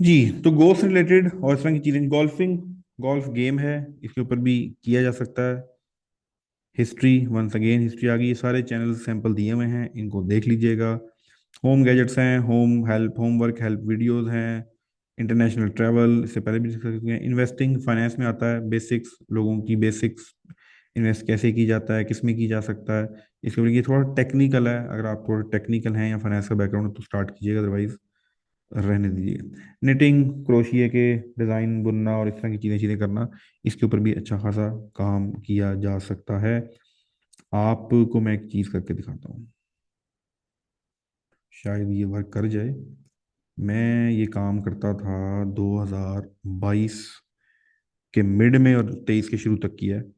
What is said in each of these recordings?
जी। तो गोल्फ से रिलेटेड और इस तरह की चीजें, गोल्फिंग, गोल्फ गेम है, इसके ऊपर भी किया जा सकता है। हिस्ट्री, वंस अगेन हिस्ट्री आ गई, ये सारे चैनल सैंपल दिए हुए हैं, इनको देख लीजिएगा। होम गैजेट्स हैं, home help, homework help videos हैं। इंटरनेशनल ट्रैवल, इससे पहले भी डिस्कस किए हैं। इन्वेस्टिंग फाइनेंस में आता है, बेसिक्स, लोगों की बेसिक्स, इन्वेस्ट कैसे की जाता है, किस में की जा सकता है। इसके ऊपर ये थोड़ा टेक्निकल है, अगर आप थोड़ा टेक्निकल हैं या फाइनेंस का बैकग्राउंड है तो स्टार्ट कीजिएगा, अदरवाइज रहने दीजिए। निटिंग, क्रोशिया के डिज़ाइन बुनना और इस तरह की चीज़ें चीज़ें करना, इसके ऊपर भी अच्छा खासा काम किया जा सकता है। आपको मैं एक चीज़ करके दिखाता हूँ, शायद ये वर्क कर जाए। मैं ये काम करता था 2022 के मिड में और 23 के शुरू तक किया है।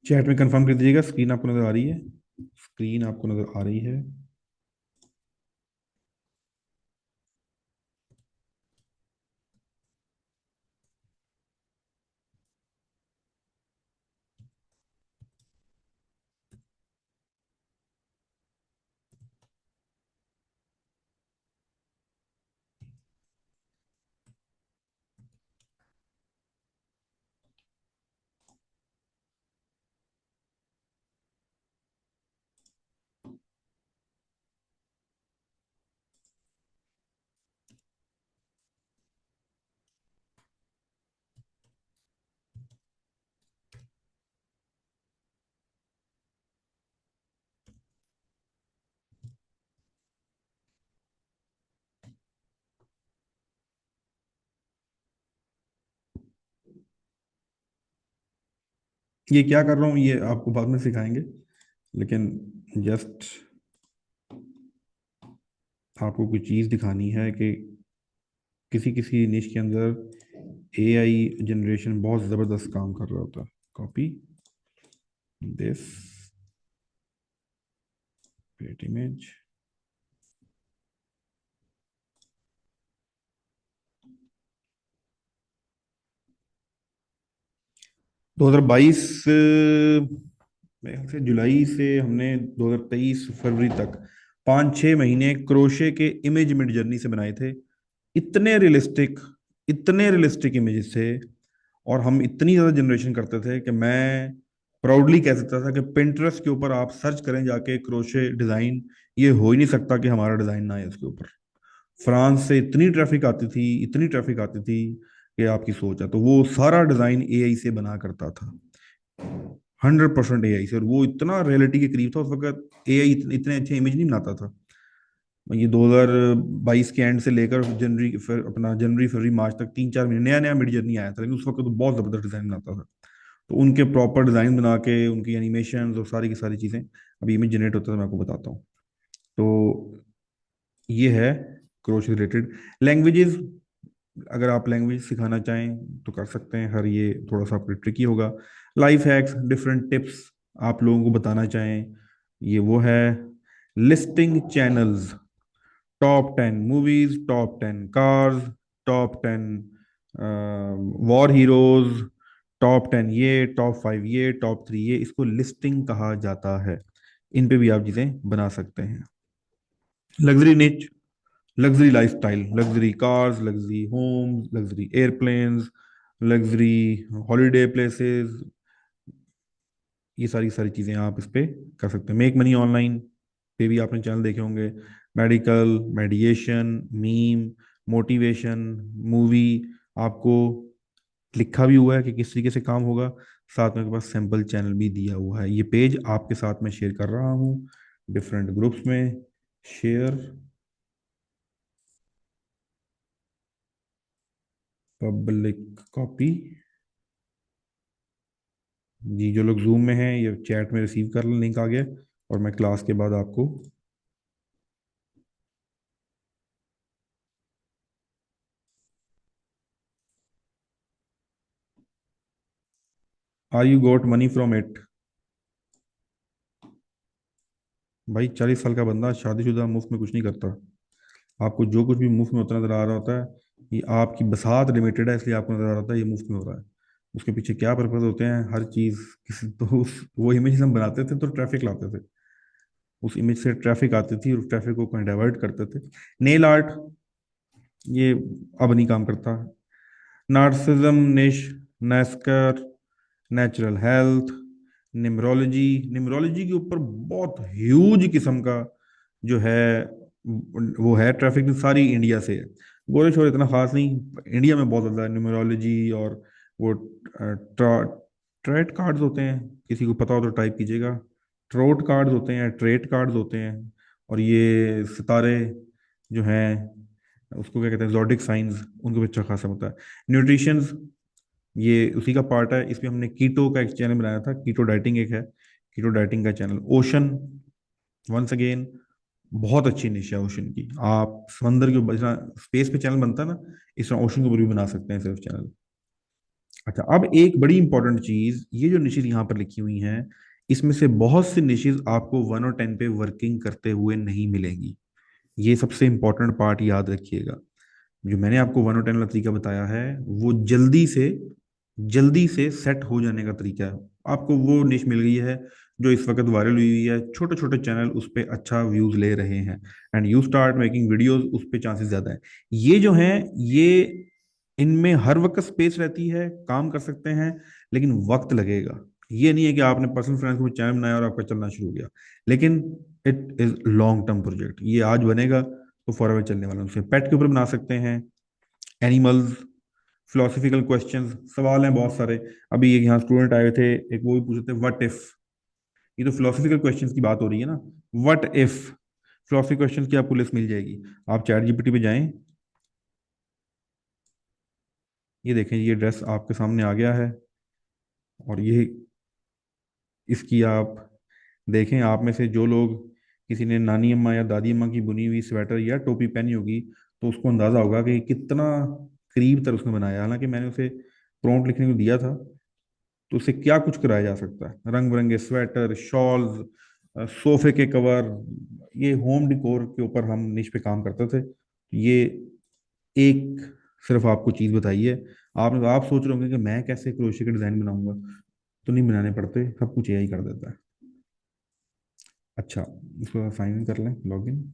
चैट में कंफर्म कर दीजिएगा, स्क्रीन आपको नज़र आ रही है? स्क्रीन आपको नज़र आ रही है? ये क्या कर रहा हूँ ये आपको बाद में सिखाएंगे, लेकिन जस्ट आपको कोई चीज़ दिखानी है कि किसी किसी निश के अंदर एआई जनरेशन बहुत ज़बरदस्त काम कर रहा होता है। Copy this create image. 2022 मेरे ख्याल से जुलाई से हमने 2023 फरवरी तक 5-6 महीने क्रोशे के इमेज मिड जर्नी से बनाए थे। इतने रियलिस्टिक, इतने रियलिस्टिक इमेजेस थे, और हम इतनी ज़्यादा जनरेशन करते थे कि मैं प्राउडली कह सकता था कि पिंटरेस्ट के ऊपर आप सर्च करें जाके क्रोशे डिज़ाइन, ये हो ही नहीं सकता कि हमारा डिज़ाइन ना है उसके ऊपर। फ्रांस से इतनी ट्रैफिक आती थी, इतनी ट्रैफिक आती थी कि आपकी सोच है, तो वो सारा डिज़ाइन एआई से बना करता था, 100% एआई से। और वो इतना रियलिटी के करीब था उस वक्त, एआई इतने अच्छे इमेज नहीं बनाता था। ये 2022 के एंड से लेकर जनवरी, फिर अपना जनवरी फरवरी मार्च तक 3-4 महीने नया नया मिड जर्नी आया था, लेकिन उस वक्त तो बहुत जबरदस्त डिजाइन बनाता था। तो उनके प्रॉपर डिजाइन बना के उनकी एनिमेशन और सारी की सारी चीजें अभी इमेज जनरेट होता है, मैं आपको बताता हूँ। तो ये है क्रोच रिलेटेड। लैंग्वेजेस, अगर आप लैंग्वेज सिखाना चाहें तो कर सकते हैं, हर ये थोड़ा सा आपको ट्रिकी होगा। लाइफ हैक्स, डिफरेंट टिप्स आप लोगों को बताना चाहें, ये वो है। Listing channels, top 10 movies, top 10 cars, top 10 war heroes, top 10 ये, टॉप 5 ये, टॉप 3 ये, इसको लिस्टिंग कहा जाता है। इन पे भी आप चीजें बना सकते हैं। Luxury niche, luxury lifestyle, luxury cars, luxury homes, luxury airplanes, luxury holiday places, ये सारी सारी चीज़ें आप इस पे कर सकते हैं। मेक मनी ऑनलाइन पे भी आपने चैनल देखे होंगे। मेडिकल, मेडिएशन, मीम, मोटिवेशन, मूवी, आपको लिखा भी हुआ है कि किस तरीके से काम होगा। साथ में के पास सैंपल चैनल भी दिया हुआ है। ये पेज आपके साथ में शेयर कर रहा हूँ डिफरेंट ग्रुप्स में। Share, public copy. जी, जो लोग जूम में हैं ये चैट में रिसीव कर लें, लिंक आ गया, और मैं क्लास के बाद आपको। Are you got money from it? भाई 40 साल का बंदा शादीशुदा मुफ्त में कुछ नहीं करता। आपको जो कुछ भी मुफ्त में होता नजर आ रहा होता है, ये आपकी बसात लिमिटेड है, इसलिए आपको नजर आ रहा होता है ये मुफ्त में हो रहा है। उसके पीछे क्या पर्पज होते हैं, हर चीज किसी तो वो इमेज हम बनाते थे तो ट्रैफिक लाते थे। उस इमेज से ट्रैफिक आती थी और ट्रैफिक को कहीं डाइवर्ट करते थे। नेल आर्ट, ये अब नहीं काम करता। नार्सिज्म निश, नेस्कर, नेचुरल हेल्थ, निमरोलॉजी। निमरोलॉजी के ऊपर बहुत ह्यूज किस्म का जो है वो है, ट्रैफिक सारी इंडिया से है। गोरे शोर इतना खास नहीं, इंडिया में बहुत ज्यादा न्यूमरोलॉजी। और वो ट्रेट कार्ड्स होते हैं, किसी को पता हो तो टाइप कीजिएगा। ट्रोट कार्ड्स होते हैं, ट्रेट कार्ड्स होते हैं। और ये सितारे जो हैं, उसको क्या कहते हैं, जॉडिक साइंस, उनको भी अच्छा खासा होता है। न्यूट्रिशंस, ये उसी का पार्ट है। इसमें हमने कीटो का एक चैनल बनाया था, कीटो डाइटिंग एक है, कीटो डाइटिंग का चैनल। ओशन, वंस अगेन बहुत अच्छी निश है ओशन की। आप समंदर के ऊपर जितना स्पेस पे चैनल बनता है ना, इस तरह ओशन के ऊपर भी बना सकते हैं सिर्फ चैनल। अच्छा, अब एक बड़ी इंपॉर्टेंट चीज, ये जो निशेज यहाँ पर लिखी हुई हैं, इसमें से बहुत सी निशेज आपको 1 और 10 पे वर्किंग करते हुए नहीं मिलेंगी। ये सबसे इंपॉर्टेंट पार्ट याद रखिएगा। जो मैंने आपको 1 और 10 वाला तरीका बताया है, वो जल्दी से सेट हो जाने का तरीका है। आपको वो निश मिल गई है जो इस वक्त वायरल हुई हुई है, छोटे छोटे चैनल उस पे अच्छा व्यूज ले रहे हैं, and you start making videos, उस पे चांसेस ज्यादा है। ये जो है, ये इनमें हर वक्त स्पेस रहती है, काम कर सकते हैं, लेकिन वक्त लगेगा। ये नहीं है कि आपने पर्सनल फाइनेंस को चैनल बनाया और आपका चलना शुरू हो गया, लेकिन it is long term project. ये आज बनेगा तो फॉरएवर चलने वाला है। उसे पेट के ऊपर बना सकते हैं, एनिमल्स, फिलोसफिकल क्वेश्चंस, सवाल हैं बहुत सारे। अभी एक यहाँ स्टूडेंट आए थे, एक वो भी पूछ रहे थे व्हाट इफ। ये तो फिलोसफिकल क्वेश्चंस की बात हो रही है ना। व्हाट इफ फिलोसफी क्वेश्चंस की आपको लिस्ट मिल जाएगी। आप चैट जीपीटी पे जाएं, ये देखें, ये ड्रेस आपके सामने आ गया है। और ये इसकी आप देखें, आप में से जो लोग, किसी ने नानी अम्मा या दादी अम्मा की बुनी हुई स्वेटर या टोपी पहनी होगी, तो उसको अंदाजा होगा कि कितना करीब तर उसने बनाया। हालांकि मैंने उसे प्रॉम्प्ट लिखने को दिया था, तो उससे क्या कुछ कराया जा सकता है। रंग बिरंगे स्वेटर, शॉल्स, सोफे के कवर, ये होम डिकोर के ऊपर हम निश पे काम करते थे। ये एक सिर्फ आपको चीज बताई है। आप सोच रहे होंगे कि मैं कैसे क्रोशे के डिजाइन बनाऊंगा, तो नहीं बनाने पड़ते, सब कुछ यही कर देता है। अच्छा, इसको साइन इन कर लें, login.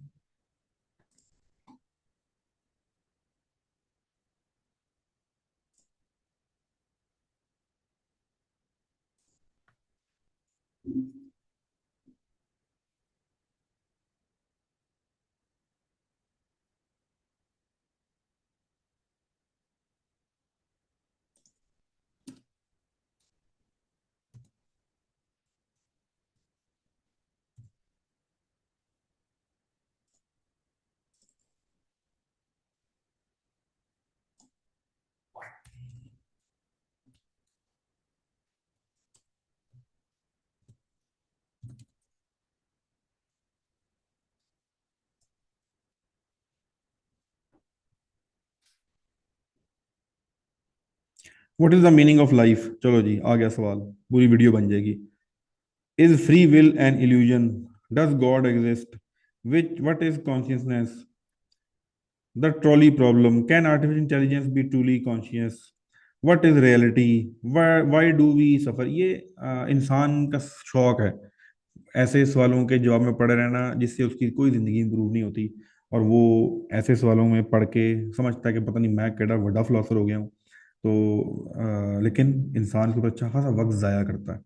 What is the meaning of life? चलो जी, आ गया सवाल, पूरी वीडियो बन जाएगी। Is free will an illusion? Does God exist? Which what is consciousness? The trolley problem, can artificial intelligence be truly conscious? What is reality? Why do we suffer? ये इंसान का शौक है, ऐसे सवालों के जवाब में पड़े रहना, जिससे उसकी कोई जिंदगी इंप्रूव नहीं होती। और वो ऐसे सवालों में पढ़ के समझता है कि पता नहीं मैं केड़ा बड़ा फिलोसफर हो गया हूँ। तो लेकिन इंसान के ऊपर अच्छा खासा वक्त ज़ाया करता है।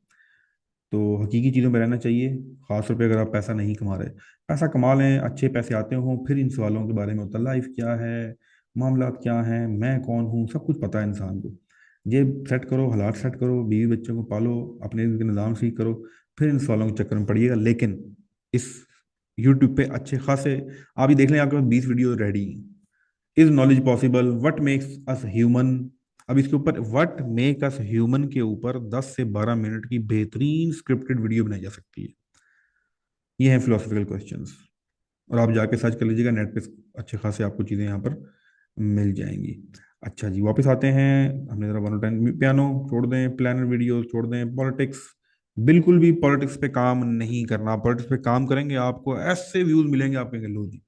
तो हकीकी चीज़ों में रहना चाहिए, खासतौर पे अगर आप पैसा नहीं कमा रहे। पैसा कमा लें, अच्छे पैसे आते हों, फिर इन सवालों के बारे में होता है, लाइफ क्या है, मामला क्या है, मैं कौन हूँ, सब कुछ पता है इंसान को। ये सेट करो, हालात सेट करो, बीवी बच्चों को पालो, अपने निज़ाम ठीक करो, फिर इन सवालों के चक्कर में पड़िएगा। लेकिन इस यूट्यूब पे अच्छे खासे, आप ये देख लें, आपके पास 20 video ready. Is knowledge possible? What makes us human? अब इसके ऊपर व्हाट मेक अस ह्यूमन के ऊपर 10 से 12 मिनट की बेहतरीन स्क्रिप्टेड वीडियो बनाई जा सकती है। ये हैं फिलोसफिकल क्वेश्चंस। और आप जाके सर्च कर लीजिएगा नेट पे, अच्छे खासे आपको चीज़ें यहाँ पर मिल जाएंगी। अच्छा जी, वापस आते हैं। हमने जरा 1 और 10 पियानो छोड़ दें, प्लानर वीडियो छोड़ दें, पॉलिटिक्स, बिल्कुल भी पॉलिटिक्स पे काम नहीं करना। पॉलिटिक्स पे काम करेंगे आपको ऐसे व्यूज मिलेंगे, आप कहेंगे लो जी,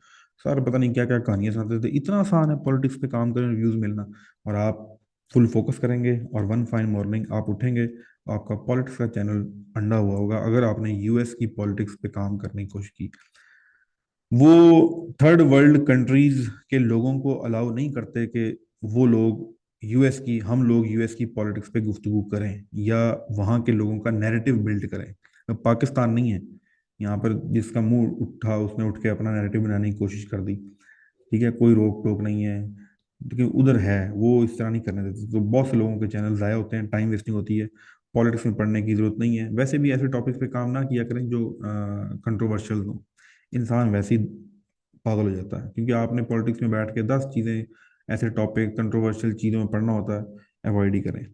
सर पता नहीं क्या क्या कहानियां सुनाते थे, इतना आसान है पॉलिटिक्स पे काम करें व्यूज मिलना। और आप फुल फोकस करेंगे और वन फाइन मॉर्निंग आप उठेंगे, आपका पॉलिटिक्स का चैनल अंडा हुआ होगा अगर आपने यूएस की पॉलिटिक्स पे काम करने की कोशिश की। वो थर्ड वर्ल्ड कंट्रीज के लोगों को अलाउ नहीं करते कि वो लोग यूएस की हम लोग यूएस की पॉलिटिक्स पे गुफ्तगू करें या वहाँ के लोगों का नैरेटिव बिल्ड करें। अब पाकिस्तान नहीं है यहाँ पर, जिसका मुंह उठा उसने उठ के अपना नैरेटिव बनाने की कोशिश कर दी। ठीक है, कोई रोक टोक नहीं है, लेकिन उधर है वो इस तरह नहीं करने देते, तो बहुत से लोगों के चैनल ज़ाया होते हैं, टाइम वेस्टिंग होती है। पॉलिटिक्स में पढ़ने की जरूरत नहीं है, वैसे भी ऐसे टॉपिक्स पे काम ना किया करें जो कंट्रोवर्शियल हो। इंसान वैसे ही पागल हो जाता है, क्योंकि आपने पॉलिटिक्स में बैठ के 10 चीज़ें, ऐसे टॉपिक कंट्रोवर्शियल चीज़ों में पढ़ना होता है, अवॉइड ही करें।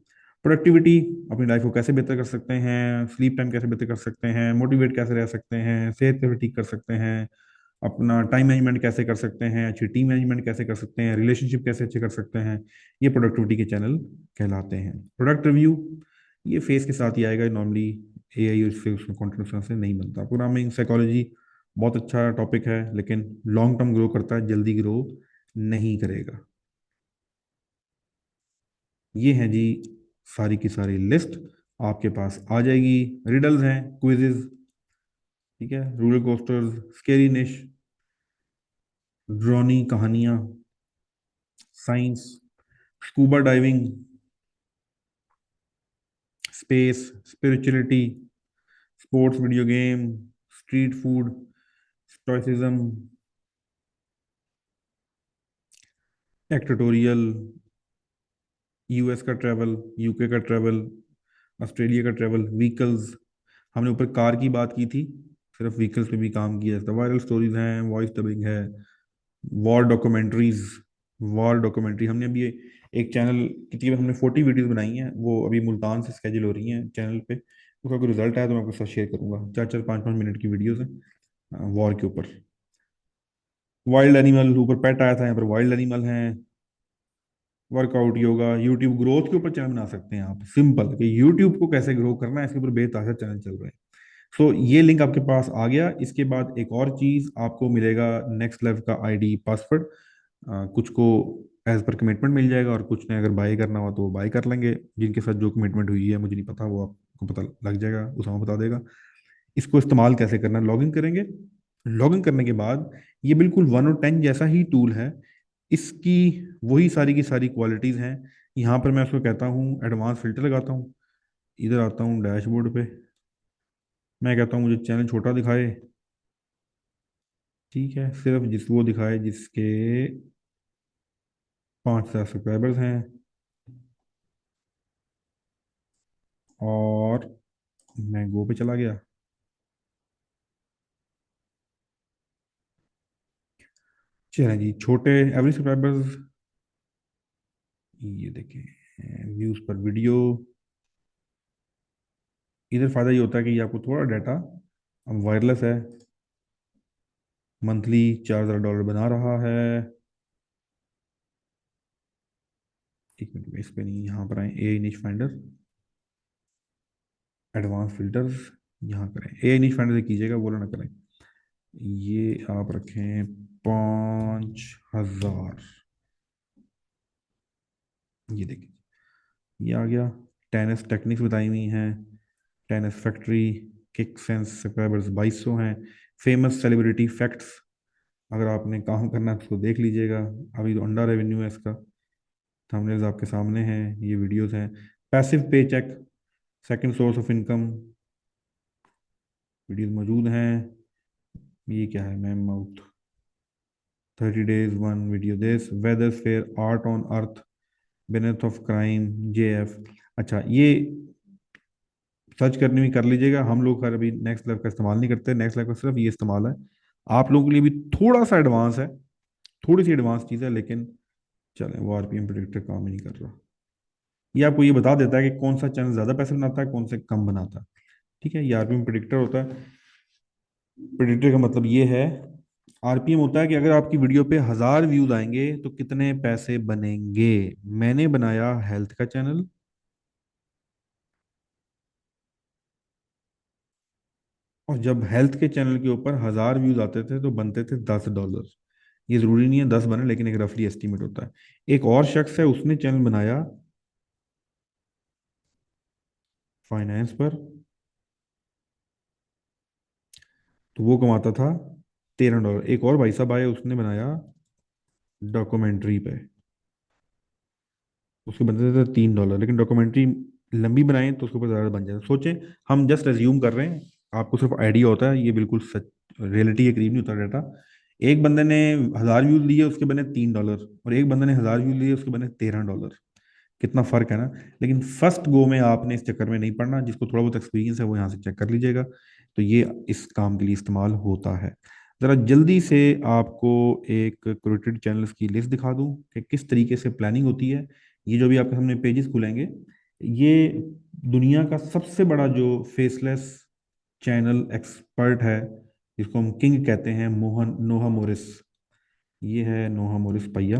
प्रोडक्टिविटी, अपनी लाइफ को कैसे बेहतर कर सकते हैं, स्लीप टाइम कैसे बेहतर कर सकते हैं, मोटिवेट कैसे रह सकते हैं, सेहत कैसे ठीक कर सकते हैं, अपना टाइम मैनेजमेंट कैसे कर सकते हैं, अच्छी टीम मैनेजमेंट कैसे कर सकते हैं, रिलेशनशिप कैसे अच्छे कर सकते हैं, ये प्रोडक्टिविटी के चैनल कहलाते हैं। प्रोडक्ट रिव्यू, ये फेस के साथ ही आएगा नॉर्मली, एआई उससे उसमें कंटेंट से नहीं बनता। प्रोग्रामिंग साइकोलॉजी बहुत अच्छा टॉपिक है, लेकिन लॉन्ग टर्म ग्रो करता है, जल्दी ग्रो नहीं करेगा। ये है जी सारी की सारी लिस्ट, आपके पास आ जाएगी। रिडल्स हैं, क्विजेज, ठीक है, रोलर कोस्टर्स, स्केरी निश, ड्रोनी कहानियां, science, scuba diving, space, spirituality, sports, video game, street food, stoicism, एक्टोटोरियल, यूएस का ट्रैवल, यूके का ट्रैवल, ऑस्ट्रेलिया का ट्रैवल, व्हीकल्स, हमने ऊपर कार की बात की थी, सिर्फ व्हीकल्स पे भी काम किया था। वायरल स्टोरीज हैं, वॉइस डबिंग है, वॉर डॉक्यूमेंट्रीज, वॉर डॉक्यूमेंट्री हमने अभी एक चैनल की थी, हमने 40 वीडियोस बनाई हैं, वो अभी मुल्तान से स्केजूल हो रही हैं चैनल पे। उसका कोई रिजल्ट आया तो मैं आपके साथ शेयर करूंगा। 4 4 5 5 मिनट की वीडियोस हैं वॉर के ऊपर। वाइल्ड एनिमल, ऊपर पेट आया था, यहाँ पर वाइल्ड एनिमल हैं। वर्कआउट, योगा, यूट्यूब ग्रोथ के ऊपर चैनल बना सकते हैं आप, सिंपल कि यूट्यूब को कैसे ग्रो करना है, इसके ऊपर बेतहाशा चैनल चल रहे हैं। सो ये लिंक आपके पास आ गया। इसके बाद एक और चीज आपको मिलेगा, नेक्स्ट लेवल का आईडी पासवर्ड। कुछ को एज पर कमिटमेंट मिल जाएगा, और कुछ ने अगर बाय करना हो तो वो बाय कर लेंगे। जिनके साथ जो कमिटमेंट हुई है मुझे नहीं पता, वो आपको पता लग जाएगा, उसामा बता देगा। इसको इस्तेमाल कैसे करना है, लॉगिन करेंगे। लॉगिन करने के बाद ये बिल्कुल 1 और 10 जैसा ही टूल है। इसकी वही सारी की सारी क्वालिटीज हैं। यहाँ पर मैं उसको कहता हूँ एडवांस फिल्टर लगाता हूँ, इधर आता हूँ डैशबोर्ड पे, मैं कहता हूँ मुझे चैनल छोटा दिखाए। ठीक है, सिर्फ जिस वो दिखाए जिसके 5,000 सब्सक्राइबर्स हैं, और मैं गो पे चला गया। चलें जी, छोटे एवरेज सब्सक्राइबर्स, ये देखें व्यूज पर वीडियो। इधर फायदा ये होता है कि ये आपको थोड़ा डाटा, अब वायरलेस है, मंथली $4,000 बना रहा है। एक मिनट में इस पे नहीं, यहाँ पर आए ए निश फाइंडर, एडवांस फिल्टर्स, यहाँ करें ए निश फाइंडर से कीजिएगा, बोला ना करें। ये आप रखें 5,000, ये देखिए ये आ गया। 10S टेक्निक्स बताई हुई हैं, 10S factory, kick sense subscribers 2,200 हैं। फेमस सेलिब्रिटी फैक्ट्स, अगर आपने काम करना है तो उसको देख लीजिएगा। अभी तो अंडा रेवेन्यू है इसका, थंबनेल्स आपके सामने हैं, ये वीडियोस हैं। Passive pay check, second source of income, videos मौजूद हैं। ये क्या है, mammoth, 30 days one video this, weather fair, art on earth, beneath of crime, JF। अच्छा, ये सर्च करने में कर लीजिएगा, हम लोग खैर अभी नेक्स्ट लेवल का इस्तेमाल नहीं करते, नेक्स्ट लेवल का सिर्फ ये इस्तेमाल है। आप लोगों के लिए भी थोड़ा सा एडवांस है, थोड़ी सी एडवांस चीज़ है, लेकिन चलें, वो RPM प्रिडिक्टर काम ही नहीं कर रहा। ये आपको ये बता देता है कि कौन सा चैनल ज़्यादा पैसे बनाता है, कौन से कम बनाता है। ठीक है, ये RPM प्रिडिक्टर होता है। प्रिडिक्टर का मतलब ये है, RPM होता है कि अगर आपकी वीडियो पे 1,000 व्यूज आएंगे तो कितने पैसे बनेंगे। मैंने बनाया हेल्थ का चैनल, और जब हेल्थ के चैनल के ऊपर 1,000 व्यूज आते थे तो बनते थे $10। ये जरूरी नहीं है 10 बने, लेकिन एक रफली एस्टीमेट होता है। एक और शख्स है, उसने चैनल बनाया फाइनेंस पर, तो वो कमाता था $13। एक और भाई साहब आए, उसने बनाया डॉक्यूमेंट्री पे, उसके बनते थे $3, लेकिन डॉक्यूमेंट्री लंबी बनाए तो उसके ऊपर ज़्यादा बन जाता। सोचें, हम जस्ट एज्यूम कर रहे हैं, आपको सिर्फ आइडिया होता है, ये बिल्कुल सच रियलिटी के करीब नहीं होता डाटा। एक बंदे ने 1,000 व्यूज लिए, उसके बने $3, और एक बंदे ने 1,000 व्यूज लिए, उसके बने $13। कितना फर्क है ना। लेकिन फर्स्ट गो में आपने इस चक्कर में नहीं पड़ना, जिसको थोड़ा बहुत एक्सपीरियंस है वो यहाँ से चेक कर लीजिएगा, तो ये इस काम के लिए इस्तेमाल होता है। ज़रा जल्दी से आपको एक क्यूरेटेड चैनल्स की लिस्ट दिखा दूं कि किस तरीके से प्लानिंग होती है। ये जो भी आपके सामने पेजेस खुलेंगे, ये दुनिया का सबसे बड़ा जो फेसलेस चैनल एक्सपर्ट है, जिसको हम किंग कहते हैं, मोहन नोहा मोरिस। ये है नोहा मोरिस भैया,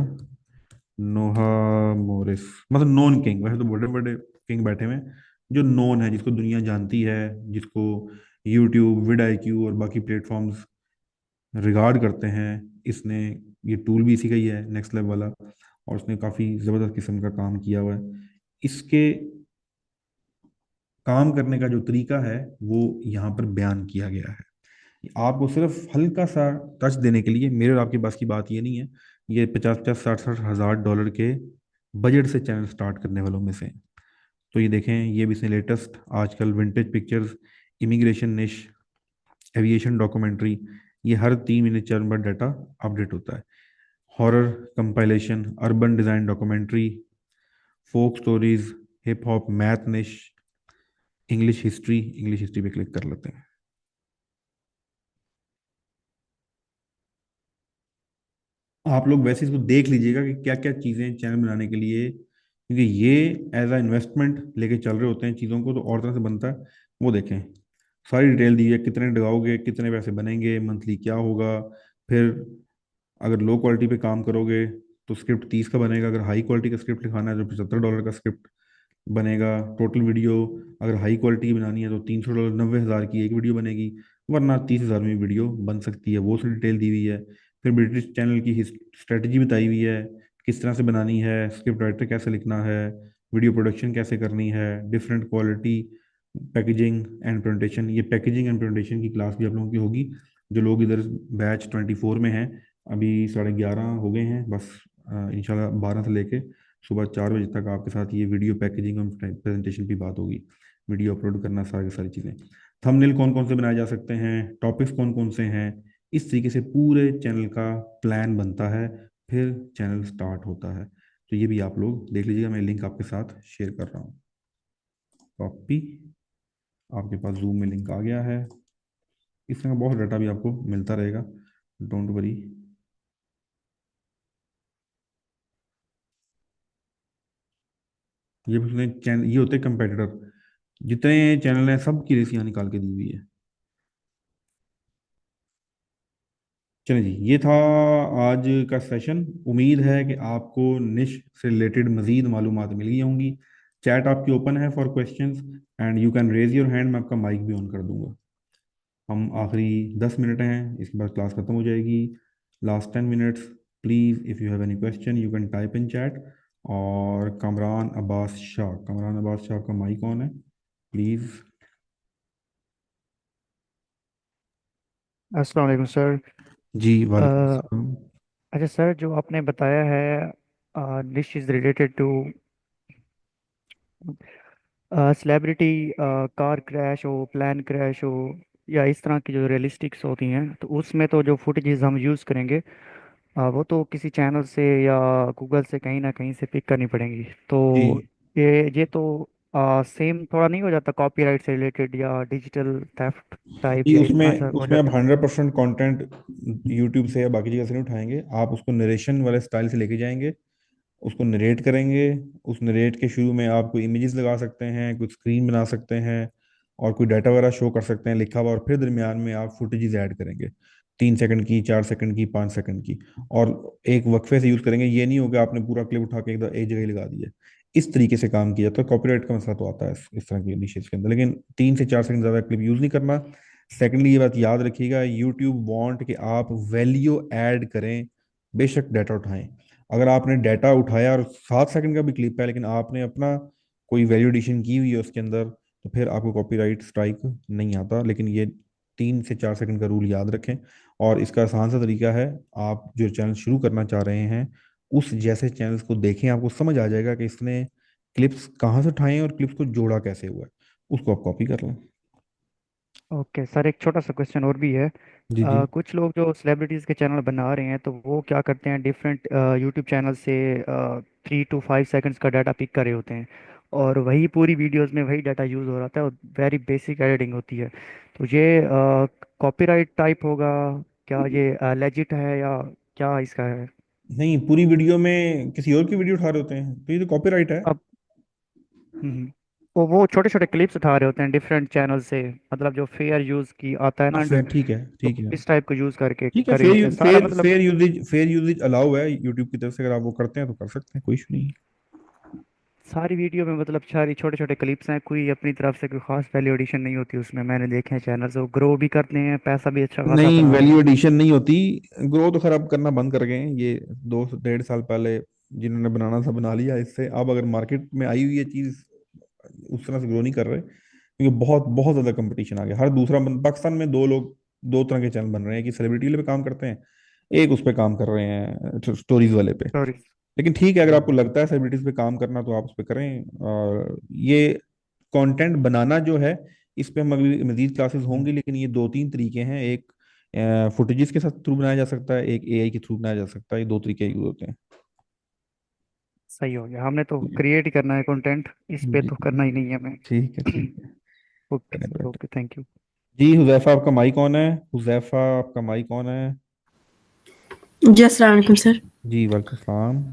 नोहा मोरिस, मतलब नॉन किंग, वैसे तो बड़े बड़े किंग बैठे हुए हैं, जो नॉन है, जिसको दुनिया जानती है, जिसको यूट्यूब, विड आई क्यू और बाकी प्लेटफॉर्म्स रिगार्ड करते हैं। इसने ये टूल भी इसी का ही है, नेक्स्ट लेवल वाला, और उसने काफ़ी ज़बरदस्त किस्म का काम किया हुआ है। इसके काम करने का जो तरीका है वो यहाँ पर बयान किया गया है। आपको सिर्फ हल्का सा टच देने के लिए, मेरे और आपके पास की बात ये नहीं है, ये 50-50 60-60 हज़ार डॉलर के बजट से चैनल स्टार्ट करने वालों में से हैं। तो ये देखें, ये भी इसने लेटेस्ट आजकल vintage pictures, immigration niche, aviation documentary, ये हर 3 मिनट 4 मिनट डाटा अपडेट होता है। Horror compilation, urban design documentary, folk stories, hip hop, math niche, English history पे क्लिक कर लेते हैं। आप लोग वैसे इसको देख लीजिएगा कि क्या क्या चीज़ें चैनल बनाने के लिए, क्योंकि ये एज अ इन्वेस्टमेंट लेके चल रहे होते हैं चीज़ों को, तो और तरह से बनता है। वो देखें, सारी डिटेल दी है, कितने लगाओगे, कितने पैसे बनेंगे, मंथली क्या होगा। फिर अगर लो क्वालिटी पे काम करोगे तो स्क्रिप्ट 30 का बनेगा, अगर हाई क्वालिटी का स्क्रिप्ट लिखाना है तो $75 का स्क्रिप्ट बनेगा। टोटल वीडियो अगर हाई क्वालिटी की बनानी है तो $300, 90,000 की एक वीडियो बनेगी, वरना 30,000 में वीडियो बन सकती है। वो सारी डिटेल दी हुई है। फिर ब्रिटिश चैनल की स्ट्रेटजी बताई हुई है, किस तरह से बनानी है, स्क्रिप्ट राइटर कैसे लिखना है, वीडियो प्रोडक्शन कैसे करनी है, different quality, packaging and presentation. ये पैकेजिंग एंड प्रेजेंटेशन की क्लास भी आप लोगों की होगी। जो लोग इधर बैच 24 में हैं, अभी 11:30 हो गए हैं बस, इंशाल्लाह 12 से लेके सुबह 4 बजे तक आपके साथ ये वीडियो पैकेजिंग और प्रेजेंटेशन की बात होगी। वीडियो अपलोड करना, सारी सारी चीज़ें, थंबनेल कौन कौन से बनाए जा सकते हैं, टॉपिक्स कौन कौन से हैं, इस तरीके से पूरे चैनल का प्लान बनता है। फिर चैनल स्टार्ट होता है। तो ये भी आप लोग देख लीजिएगा, मैं लिंक आपके साथ शेयर कर रहा हूँ। कॉपी, आपके पास जूम में लिंक आ गया है। इस तरह का बहुत डाटा भी आपको मिलता रहेगा, डोंट वरी। ये उसने चैनल, ये होते हैं कंपेटिटर, जितने चैनल हैं सब की रेस यहाँ निकाल के दी हुई है। चलिए जी, ये था आज का सेशन। उम्मीद है कि आपको निश से रिलेटेड मजीद मालूमात मिल गई होंगी। चैट आपकी ओपन है for questions, and you can raise your hand, मैं आपका माइक भी ऑन कर दूंगा। हम आखिरी 10 मिनट हैं, इसके बाद क्लास खत्म हो जाएगी। Last 10 minutes, please if you have any question you can type in chat. और कमरान अब्बास शाह का माइक ऑन है, प्लीज़। अस्सलाम वालेकुम सर। जी वालेकुम अ, अस्सलाम। अच्छा सर, जो आपने बताया है this is related to celebrity car crash हो, प्लान क्रैश हो, या इस तरह की जो रियलिस्टिक्स होती हैं, तो उसमें तो जो फुटेजेस हम यूज़ करेंगे वो तो किसी चैनल से या गूगल से कहीं ना कहीं से पिक करनी पड़ेंगी। तो जी ये तो सेम थोड़ा नहीं हो जाता कॉपीराइट से रिलेटेड या डिजिटल थेफ्ट टाइप, जी, या इतना उसमें सा हो उसमें आप जाता 100% कंटेंट यूट्यूब से या बाकी जगह से नहीं उठाएंगे, आप उसको नरेशन वाले स्टाइल से लेके जाएंगे, उसको नरेट करेंगे। उस नरेट के शुरू में आप कोई इमेजेस लगा सकते हैं, कुछ स्क्रीन बना सकते हैं, और कोई डाटा वगैरह शो कर सकते हैं लिखा हुआ, और फिर दरमियान में आप फुटेजेस ऐड करेंगे, 3 सेकंड की, 4 सेकंड की, 5 सेकंड की, और एक वक्फे से यूज करेंगे। ये नहीं होगा आपने पूरा क्लिप उठा के एक जगह ही लगा दिया। इस तरीके से काम किया तो कॉपीराइट का मसला तो आता है इस तरह की डिशेज के अंदर, लेकिन 3 से 4 सेकंड ज्यादा क्लिप यूज नहीं करना। सेकेंडली, ये बात याद रखिएगा, यूट्यूब वांट कि आप वैल्यू ऐड करें, बेशक डाटा उठाएं। अगर आपने डाटा उठाया और 7 सेकंड का भी क्लिप है, लेकिन आपने अपना कोई वैल्यू एडिशन की हुई है उसके अंदर, तो फिर आपको कॉपीराइट स्ट्राइक नहीं आता। लेकिन ये 3 से 4 सेकंड का रूल याद रखें। और इसका आसान सा तरीका है, आप जो चैनल शुरू करना चाह रहे हैं उस जैसे चैनल्स को देखें, आपको समझ आ जाएगा कि इसने क्लिप्स कहाँ से उठाए हैं और क्लिप्स को जोड़ा कैसे हुआ है, उसको आप कॉपी कर लें। ओके सर, एक छोटा सा क्वेश्चन और भी है। जी जी। कुछ लोग जो सेलिब्रिटीज़ के चैनल बना रहे हैं तो वो क्या करते हैं, डिफरेंट यूट्यूब चैनल से 3 to 5 सेकंड्स का डाटा पिक कर रहे होते हैं, और वही पूरी वीडियोस में वही डाटा यूज़ हो रहा है, और वेरी बेसिक एडिटिंग होती है। तो ये कॉपीराइट टाइप होगा? क्या ये लेजिट है या क्या इसका है? नहीं, पूरी वीडियो में किसी और की वीडियो उठा रहे होते हैं तो ये तो कॉपीराइट है। अब वो छोटे छोटे क्लिप्स उठा रहे होते हैं डिफरेंट चैनल से, मतलब जो फेयर यूज़ की आता है हाँ ना, फिर ठीक है, तो ठीक है। इस टाइप को यूज़ करके ठीक है, कर रहे होते हैं फेयर सारा, फेयर मतलब। Fair uses, fair uses allow है यूट्यूब की तरफ से। अगर आप वो करते हैं तो कर सकते हैं, कोई इशू नहीं है। सारी वीडियो में मतलब सारी छोटे छोटे क्लिप्स हैं, कोई अपनी तरफ से कोई खास वैल्यू एडिशन नहीं होती उसमें। मैंने देखे हैं चैनल्स, वो ग्रो भी करते हैं, पैसा भी अच्छा खासा नहीं, कमा रहे वैल्यू हैं। एडिशन नहीं होती। ग्रो तो खराब करना बंद कर गए हैं ये। 2 से 1.5 साल पहले जिन्होंने बनाना था बना लिया। इससे अब अगर मार्केट में आई हुई ये चीज, उस तरह से ग्रो नहीं कर रहे, क्योंकि बहुत बहुत ज्यादा कंपटीशन आ गया। हर दूसरा पाकिस्तान में दो लोग, दो तरह के चैनल बन रहे हैं, कि सेलिब्रिटी वाले पे काम करते हैं, एक उस पे काम कर रहे हैं स्टोरीज वाले पे। सॉरी। लेकिन ठीक है, अगर आपको लगता है सेलिब्रिटीज पे काम करना तो आप उस पे करें। और ये कंटेंट बनाना जो है, इस पे हम अगली मजीद क्लासेस होंगी। लेकिन ये 2-3 तरीके हैं। एक फुटेजेस के साथ थ्रू बनाया जा सकता है, एक एआई के थ्रू बनाया जा सकता है। ये 2 तरीके यूज होते हैं। सही हो गया, हमने तो ठीक है। क्रिएट ही करना है कंटेंट, इस पे जी तो करना ही नहीं है हमें। ठीक है, ठीक है। ओके करें सर, बेहतर। Okay, thank you. जी हुजैफा, आपका माइक ऑन है। हुजैफा, आपका माइक ऑन है। जी अस्सलाम वालेकुम सर। जी वालेकुम सलाम।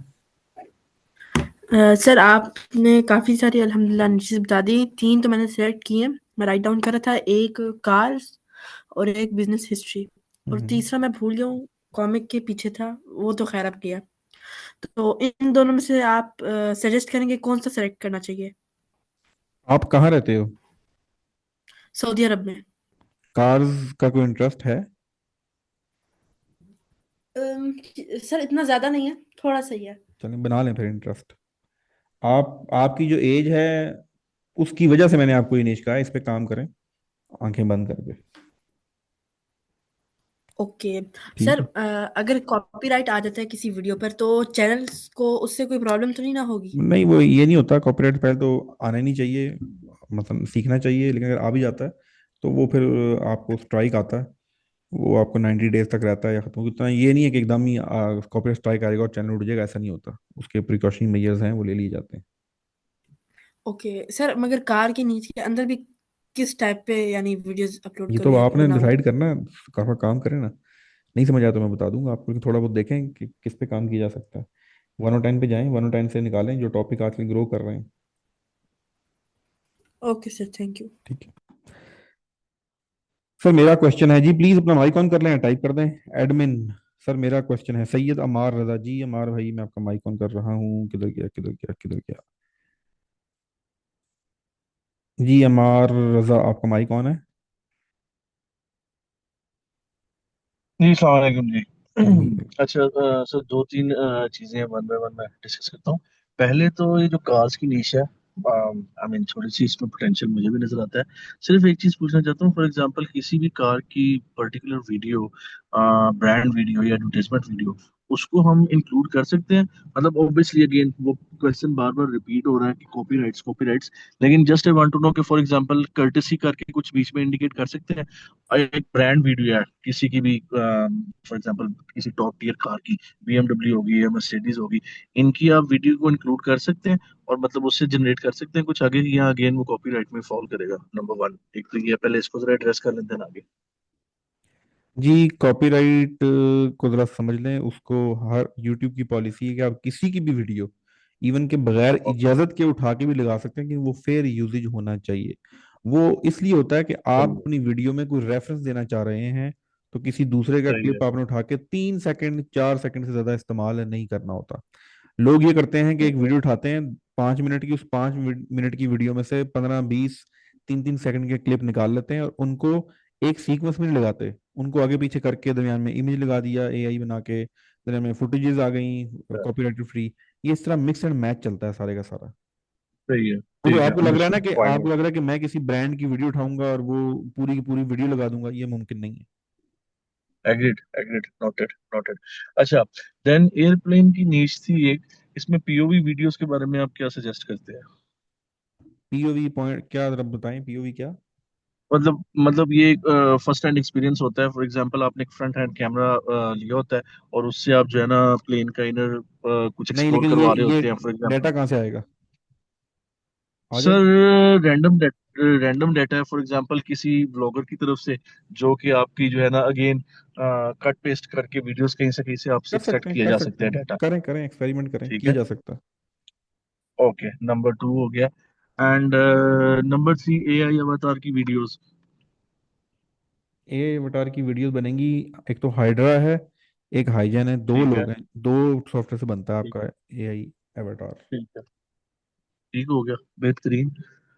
सर आपने काफ़ी सारी अल्हम्दुलिल्लाह चीज़ बता दी। 3 तो मैंने सेलेक्ट किए हैं, मैं राइट डाउन कर रहा था। एक कार्स और एक बिज़नेस हिस्ट्री, और हम्म। तीसरा मैं भूल गया हूँ, कॉमिक के पीछे था, वो तो ख़ैर अब गया। तो इन दोनों में से आप सजेस्ट करेंगे कौन-सा सेलेक्ट करना चाहिए? आप कहाँ रहते हो? सऊदी अरब में। कार्स का कोई इंटरेस्ट है? सर इतना ज़्यादा नहीं है, थोड़ा-सा ही है। चलें बना लें फिर इंटरेस्ट। आपकी जो एज है उसकी वजह से मैंने आपको ये निश कहा है, इस पे काम करें आंखें बंद करके। ओके। ठीक सर है। अगर कॉपीराइट आ जाता है किसी वीडियो पर तो चैनल्स को उससे कोई प्रॉब्लम तो नहीं ना होगी? नहीं, वो ये नहीं होता। कॉपीराइट पहले तो आना ही नहीं चाहिए, मतलब सीखना चाहिए। लेकिन अगर आ भी जाता है तो वो फिर आपको स्ट्राइक आता है। वो आपको 90 डेज तक रहता है या खत्म होता है। ये नहीं है कि एकदम ही कॉपीराइट स्ट्राइक आएगा और चैनल उड़ जाएगा, ऐसा नहीं होता। उसके प्रिकॉशनरी मेजर्स हैं, वो ले लिए जाते हैं। ओके सर, मगर कार के नीचे के अंदर भी किस टाइप पे यानी वीडियोस अपलोड ये तो करें आपने बनाऊं? डिसाइड करना है। काफी काम करें ना। नहीं समझ आया तो मैं बता दूंगा आपको, लेकिन थोड़ा बहुत देखें कि किस पे काम किया जा सकता है। 1 और 10 पे जाएं, 1 और 10 से निकालें जो टॉपिक आजकल ग्रो कर रहे हैं। Okay sir, thank you. ठीक है। सर मेरा क्वेश्चन है जी, प्लीज अपना माइक ऑन कर लें, टाइप कर दें एडमिन। सर मेरा क्वेश्चन है, सैयद अमार रजा जी। अमार भाई, मैं आपका माइक ऑन कर रहा हूँ। किधर गया, किधर गया, किधर गया? जी अमार रजा, आपका माइक ऑन है। जी सलाम वालेकुम जी। जी। अच्छा, सर दो तीन चीजें वन बाय वन मैं डिस्कस करता हूँ। पहले तो ये जो कार्स की नीश है, आई मीन थोड़ी सी इसमें पोटेंशियल मुझे भी नजर आता है। सिर्फ एक चीज पूछना चाहता हूँ, फॉर एग्जांपल किसी भी कार की पर्टिकुलर वीडियो, ब्रांड वीडियो या एडवर्टाइजमेंट वीडियो, उसको हम इंक्लूड कर सकते हैं? मतलब ऑब्वियसली अगेन वो क्वेश्चन बार बार रिपीट हो रहा है कि कॉपीराइट्स कॉपीराइट्स, लेकिन just I want to know कि फॉर एग्जांपल कर्टेसी करके कुछ बीच में इंडिकेट कर सकते हैं? एक ब्रांड वीडियो है किसी की भी, फॉर एग्जांपल किसी टॉप टियर कार की, बीएमडब्ल्यू होगी या मर्सिडीज होगी, इनकी आप वीडियो को इंक्लूड कर सकते हैं और मतलब उससे जनरेट कर सकते हैं कुछ आगे, या अगेन वो कॉपीराइट में फॉल करेगा? नंबर वन, एक तो ये पहले इसको जरा एड्रेस कर लेते हैं आगे। जी कॉपीराइट को जरा समझ लें उसको। हर यूट्यूब की पॉलिसी है कि आप किसी की भी वीडियो इवन के बगैर ओके। इजाजत के उठा के भी लगा सकते हैं, कि वो फेयर यूजेज होना चाहिए। वो इसलिए होता है कि आप सही है। अपनी वीडियो में कोई रेफरेंस देना चाह रहे हैं, तो किसी दूसरे का सही है। क्लिप आपने उठा के 3 सेकंड 4 सेकंड से ज्यादा इस्तेमाल नहीं करना होता। लोग ये करते हैं कि एक ठीक है। वीडियो उठाते हैं 5 मिनट की, उस 5 मिनट की वीडियो में से 15-20 3-3 सेकंड के क्लिप निकाल लेते हैं और उनको एक सीक्वेंस में नहीं लगाते। उनको आगे पीछे करके दरमियान में इमेज लगा दिया एआई बना के, दरमियान में फुटेजेस आ गई कॉपीराइट फ्री। ये इस तरह मिक्स एंड मैच चलता है सारे का सारा। सही है, तो ठीक है, आपको लग रहा है ना अंडरस्टूड, कि पॉइंट आपको नोट। लग रहा है कि मैं किसी ब्रांड की वीडियो उठाऊंगा और वो पूरी की पूरी वीडियो लगा दूंगा, ये मुमकिन नहीं है। Agreed, agreed, noted, noted. अच्छा, देन एयरप्लेन की नीश थी एक, इसमें पीओवी वीडियोस के बारे में आप क्या सजेस्ट करते हैं? पीओवी पॉइंट क्या, जरा बताएं पीओवी क्या। मतलब ये फर्स्ट हैंड एक्सपीरियंस होता है। फॉर एग्जांपल आपने एक फ्रंट हैंड कैमरा लिया होता है, और उससे आप जो है ना प्लेन का इनर कुछ नहीं, एक्सप्लोर लेकिन करवा रहे ये होते हैं, फॉर डाटा एग्जांपल। कहाँ से आएगा, आ सर, जाएगा। रैंडम डाटा है, फॉर एग्जांपल किसी ब्लॉगर की तरफ से, जो कि आपकी जो है ना अगेन कट पेस्ट करके वीडियोस कहीं से आपसे कर एक्सट्रैक्ट सकते हैं, किया कर जा सकते सकता है हैं, डाटा। करें करें, एक्सपेरिमेंट करें, ठीक किया है, जा सकता है। ओके, नंबर 2 हो गया। एंड नंबर 3, एआई अवतार की वीडियोस। ए अवतार की वीडियोस बनेंगी। एक तो हाइड्रा है, एक हाइजन है, दो ठीक है, लोग हैं, दो सॉफ्टवेयर से बनता है ठीक आपका है, एआई अवतार। ठीक है, ठीक हो गया, बेहतरीन।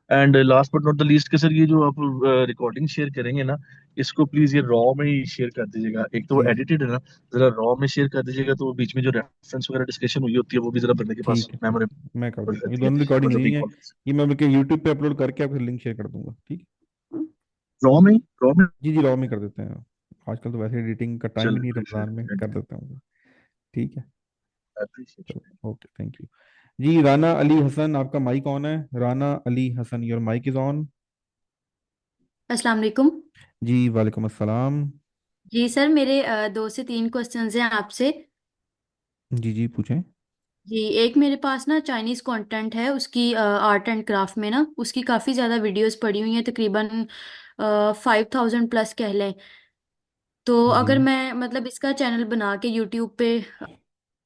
And last but not the least के सर, ये जो आप रिकॉर्डिंग शेयर करेंगे ना, इसको प्लीज ये रॉ में ही शेयर कर दीजिएगा। एक तो वो जी जी, एडिटेड है ना, जरा रॉ में शेयर कर दीजिएगा, तो वो बीच में जो रेफरेंस वगैरह डिस्कशन हुई होती है वो भी जरा बंदे के पास ठीक है ठीक है, मैं कर मेमोरेबल देता हूँ, ये रहती है, दोनों रिकॉर्डिंग और जो नहीं भी है। ये मैं आपके यूट्यूब पे अपलोड करके आपको लिंक शेयर कर दूंगा, ठीक है। रॉ में। जी जी, रॉ में कर देते हैं। आजकल तो वैसे एडिटिंग का टाइम ही चलो, नहीं, रमजान में कर अप्रिशिएट, देता हूँ। ठीक है, अप्रिशिएट। चलो ओके, थैंक यू। जी, राना अली हसन, आपका माइक ऑन है। Rana Ali Hasan, your mic is on. अस्सलाम वालेकुम। जी वालेकुम अस्सलाम। जी सर, मेरे 2 से 3 क्वेश्चंस हैं आपसे। जी जी, पूछें। जी, एक मेरे पास ना चाइनीज़ कंटेंट है, उसकी आर्ट एंड क्राफ्ट में ना उसकी काफ़ी ज़्यादा वीडियोस पड़ी हुई हैं, तकरीबन 5000 प्लस कह लें। तो जी, अगर मैं मतलब इसका चैनल बना के यूट्यूब पे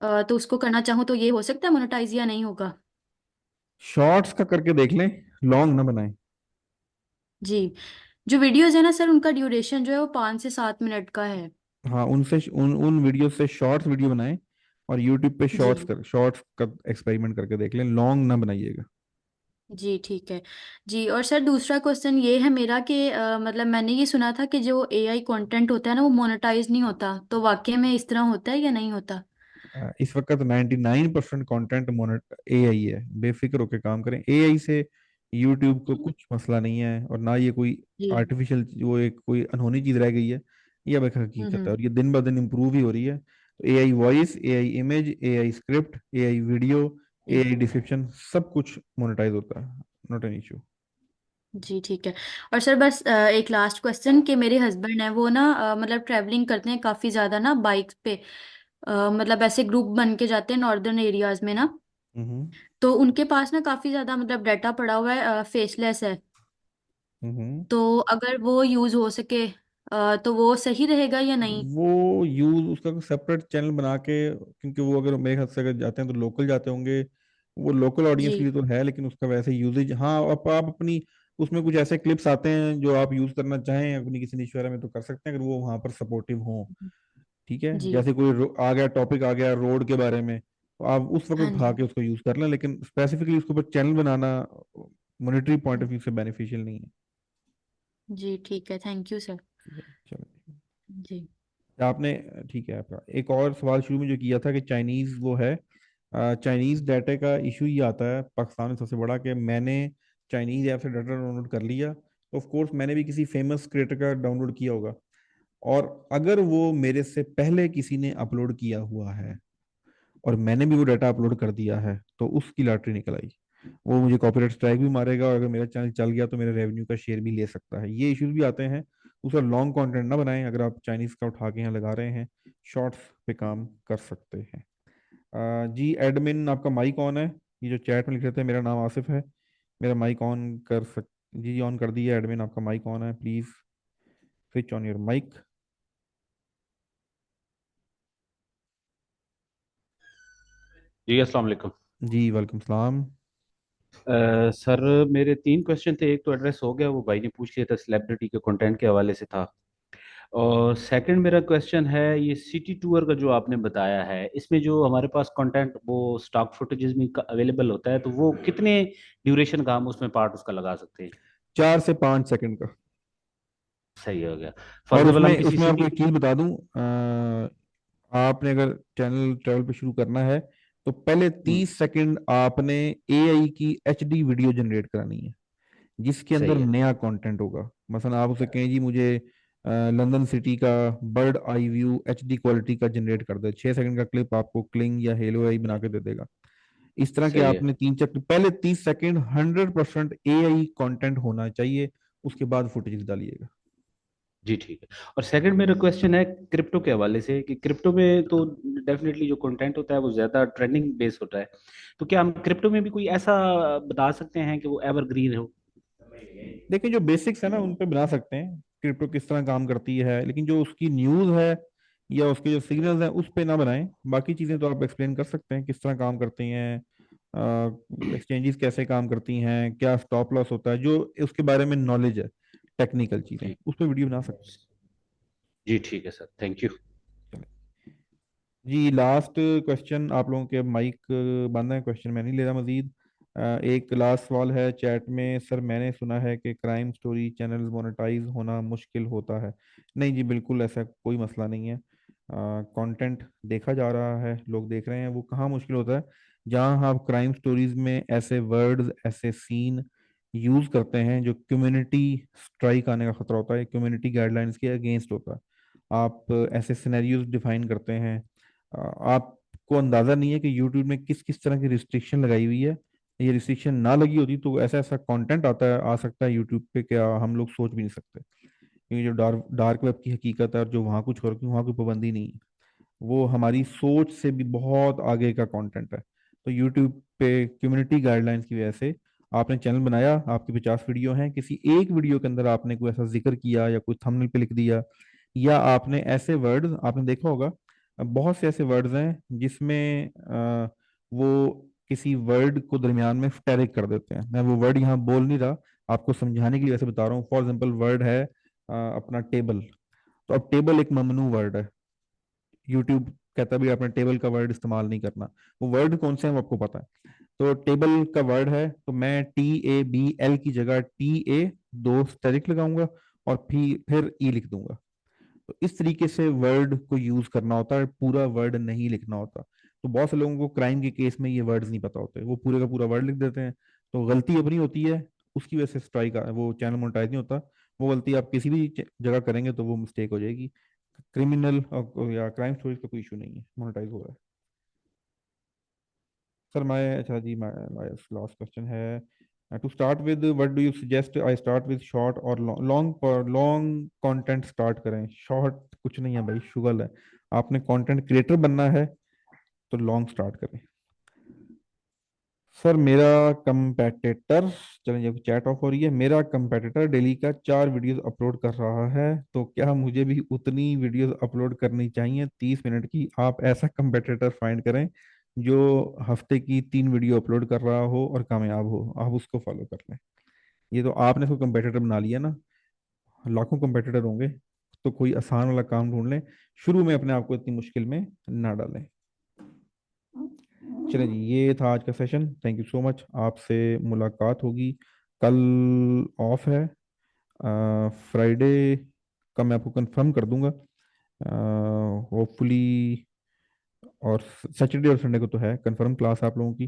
तो उसको करना चाहूँ तो ये हो सकता है मोनेटाइज या नहीं होगा? शॉर्ट्स का करके देख लें, लॉन्ग ना बनाएं। जी, जो वीडियोस है ना सर, उनका ड्यूरेशन जो है वो 5 से 7 मिनट का है। हाँ, उनसे उन उन वीडियो से शॉर्ट्स वीडियो बनाएं, और यूट्यूब पे जी शॉर्ट्स का एक्सपेरिमेंट करके देख लें, लॉन्ग ना बनाइएगा। जी ठीक है। जी, और सर दूसरा क्वेश्चन ये है मेरा कि मतलब मैंने ये सुना था कि जो एआई कंटेंट होता है ना वो मोनेटाइज नहीं होता, तो वाकई में इस तरह होता है या नहीं होता? इस वक्त 99% कंटेंट मोनेट एआई है, बेफिक्र होकर काम करें। एआई से यूट्यूब को कुछ मसला नहीं है, और ना ये कोई जी। आर्टिफिशियल वो एक कोई अनहोनी चीज रह गई है। ये अब एक हकीकत है, हम्म। और ये दिन ब दिन इम्प्रूव ही हो रही है। तो AI voice, AI image, AI script, AI video, जी एआई डिस्क्रिप्शन, सब कुछ मोनेटाइज होता है, नॉट एन इशू। जी ठीक है। और सर बस एक लास्ट क्वेश्चन कि मेरे हस्बैंड है वो ना मतलब ट्रैवलिंग करते हैं काफ़ी ज़्यादा ना बाइक पे, मतलब ऐसे ग्रुप बन के जाते हैं नॉर्दर्न एरियाज में ना। हम्म तो उनके पास ना काफ़ी ज़्यादा मतलब डाटा पड़ा हुआ है, फेसलेस है। हम्म। तो अगर वो यूज़ हो सके तो वो सही रहेगा या नहीं? वो यूज उसका सेपरेट चैनल बना के, क्योंकि वो अगर मेरे ख्याल से अगर जाते हैं तो लोकल जाते होंगे। वो लोकल ऑडियंस के जी। लिए तो है, लेकिन उसका वैसे यूजेज, हाँ, आप अपनी उसमें कुछ ऐसे क्लिप्स आते हैं जो आप यूज करना चाहें अपनी किसी निश वगैरह में, तो कर सकते हैं अगर वो वहां पर सपोर्टिव हो। ठीक है, जी। जैसे कोई आ गया, टॉपिक आ गया रोड के बारे में, तो आप उस वक्त हाँ उठा जी। के उसको यूज कर लें, लेकिन स्पेसिफिकली उसके ऊपर channel banana monetary point of view से बेनिफिशियल नहीं है। जी ठीक है, थैंक यू सर। ठीक है, चलो। जी। आपने, ठीक है, आपका एक और सवाल शुरू में जो किया था कि चाइनीज वो है, चाइनीज डाटा का इशू ये आता है पाकिस्तान में सबसे बड़ा, कि मैंने चाइनीज ऐप से डाटा डाउनलोड कर लिया, तो ऑफ कोर्स मैंने भी किसी फेमस क्रिएटर का डाउनलोड किया होगा, और अगर वो मेरे से पहले किसी ने अपलोड किया हुआ है और मैंने भी वो डाटा अपलोड कर दिया है, तो उसकी लॉटरी निकल आई। वो मुझे कॉपीराइट स्ट्राइक भी मारेगा, और अगर मेरा चैनल चल गया तो मेरे रेवेन्यू का शेयर भी ले सकता है। ये इश्यूज भी आते हैं। उसका लॉन्ग कंटेंट ना बनाएं, अगर आप चाइनीज का उठा के यहाँ लगा रहे हैं, शॉर्ट्स पे काम कर सकते हैं। जी एडमिन, आपका माइक ऑन है। ये जो चैट में लिख रहे थे मेरा नाम आसिफ है, मेरा माइक ऑन कर सक जी जी, ऑन कर दिया एडमिन, आपका माइक ऑन है, please switch on your mike. जी अस्सलाम वालेकुम। जी वालेकुम सलाम। सर, मेरे 3 क्वेश्चन थे। एक तो एड्रेस हो गया, वो भाई ने पूछ लिया था, सेलिब्रिटी के कंटेंट के हवाले से था। और सेकंड मेरा क्वेश्चन है, ये सिटी टूर का जो आपने बताया है, इसमें जो हमारे पास कंटेंट वो स्टॉक फुटेजेस में अवेलेबल होता है, तो वो कितने ड्यूरेशन का हम उसमें पार्ट उसका लगा सकते हैं? 4 से 5 सेकंड का। सही हो गया। फॉर और एग्जाम्पल हम उसमें किसी उसमें आपको सिटी। एक चीज बता दूं, आपने अगर चैनल ट्रैवल पे शुरू करना है, तो पहले 30 सेकंड आपने एआई की एचडी वीडियो जनरेट करानी है जिसके अंदर सही है। नया कंटेंट होगा। मसलन आप उसे कहें जी मुझे लंदन सिटी का bird eye view HD quality का जनरेट कर दे, 6 सेकंड का क्लिप आपको क्लिंग या हेलो आई बना के दे देगा। इस तरह के सही है। आपने तीन चार पहले 30 सेकंड 100% एआई कंटेंट होना चाहिए, उसके बाद फुटेज डालिएगा। जी ठीक है। और सेकंड मेरा क्वेश्चन है क्रिप्टो के हवाले से, कि क्रिप्टो में तो डेफिनेटली जो कंटेंट होता है वो ज्यादा ट्रेंडिंग बेस होता है, तो क्या हम क्रिप्टो में भी कोई ऐसा बता सकते हैं कि वो एवरग्रीन हो? देखिए जो बेसिक्स है ना उन पे बना सकते हैं क्रिप्टो किस तरह काम करती है, लेकिन जो उसकी न्यूज़ है या उसके जो सिग्नल्स हैं उस पे ना बनाएं। बाकी चीज़ें तो आप एक्सप्लेन कर सकते हैं किस तरह काम करती हैं, एक्सचेंजेस कैसे काम करती हैं, क्या स्टॉप लॉस होता है, जो उसके बारे में नॉलेज है, टेक्निकल चीज़ें जी। उस पर वीडियो बना सकते जी ठीक है सर, थैंक यू। हैं। जी लास्ट क्वेश्चन, आप लोगों के माइक बंद है, क्वेश्चन मैं नहीं ले रहा मजीद। एक लास्ट सवाल है चैट में, सर मैंने सुना है कि क्राइम स्टोरी चैनल्स मोनेटाइज होना मुश्किल होता है। नहीं जी बिल्कुल ऐसा कोई मसला नहीं है। कंटेंट देखा जा रहा है, लोग देख रहे हैं, वो कहाँ मुश्किल होता है। जहाँ आप क्राइम स्टोरीज में ऐसे वर्ड्स ऐसे सीन यूज करते हैं जो कम्युनिटी स्ट्राइक आने का खतरा होता है, कम्युनिटी गाइडलाइंस के अगेंस्ट होता है, आप ऐसे सिनेरियोज डिफाइन करते हैं, आपको अंदाजा नहीं है कि यूट्यूब में किस किस तरह की रिस्ट्रिक्शन लगाई हुई है। ये रिस्ट्रिक्शन ना लगी होती तो ऐसा ऐसा कंटेंट आता है आ सकता है यूट्यूब पे, क्या हम लोग सोच भी नहीं सकते। क्योंकि जो डार्क डार्क वेब की हकीकत है और जो वहाँ कुछ हो रहा है वहाँ कोई पाबंदी नहीं है, वो हमारी सोच से भी बहुत आगे का कंटेंट है। तो यूट्यूब पे कम्युनिटी गाइडलाइंस की वजह से आपने चैनल बनाया, आपकी 50 वीडियो हैं, किसी एक वीडियो के अंदर आपने कोई ऐसा जिक्र किया या कोई थंबनेल पे लिख दिया, या आपने ऐसे वर्ड्स आपने देखा होगा, बहुत से ऐसे वर्ड्स हैं जिसमें वो किसी वर्ड को दरमियान में स्टेरिक कर देते हैं। मैं वो वर्ड यहाँ बोल नहीं रहा, आपको समझाने के लिए वैसे बता रहा हूँ। फॉर एग्जाम्पल वर्ड है अपना टेबल, तो अब टेबल एक ममनू वर्ड है, यूट्यूब कहता है भी आपने टेबल का वर्ड इस्तेमाल नहीं करना। वो वर्ड कौन से हैं वो आपको पता है। तो टेबल का वर्ड है तो मैं TABL की जगह TA दो स्टेरिक लगाऊंगा और फिर ई लिख दूंगा। तो इस तरीके से वर्ड को यूज करना होता है, पूरा वर्ड नहीं लिखना होता। तो बहुत से लोगों को क्राइम के केस में ये वर्ड्स नहीं पता होते, वो पूरे का पूरा वर्ड लिख देते हैं, तो गलती अपनी होती है, उसकी वजह से स्ट्राइक वो चैनल मोनेटाइज नहीं होता। वो गलती आप किसी भी जगह करेंगे तो वो मिस्टेक हो जाएगी। क्रिमिनल या क्राइम स्टोरीज का कोई इशू नहीं है, मोनेटाइज हो रहा है। सर मैं अच्छा जी मैं लास्ट क्वेश्चन है to start with what do you suggest I start with short और लॉन्ग लॉन्ग कंटेंट स्टार्ट करें? शॉर्ट कुछ नहीं है भाई, शुगल है। आपने कंटेंट क्रिएटर बनना है तो लॉन्ग स्टार्ट करें। सर मेरा कंपेटिटर, चलें जब चैट ऑफ हो रही है, मेरा कंपेटिटर डेली का 4 वीडियोस अपलोड कर रहा है, तो क्या मुझे भी उतनी वीडियोस अपलोड करनी चाहिए 30 मिनट की? आप ऐसा कंपेटिटर फाइंड करें जो हफ्ते की 3 वीडियो अपलोड कर रहा हो और कामयाब हो, आप उसको फॉलो कर लें। ये तो आपने उसको कंपेटिटर बना लिया ना, लाखों कंपेटिटर होंगे, तो कोई आसान वाला काम ढूंढ लें, शुरू में अपने आप को इतनी मुश्किल में ना डालें। चलिए जी ये था आज का session, thank you so much. आपसे मुलाकात होगी कल, ऑफ है, फ्राइडे का मैं आपको कंफर्म कर दूंगा होपफुली, और सैटरडे और संडे को तो है कंफर्म क्लास आप लोगों की,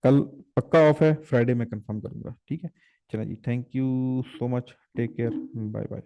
कल पक्का ऑफ है, फ्राइडे में कंफर्म करूंगा, ठीक है। चलिए जी thank you so much, take care, bye bye.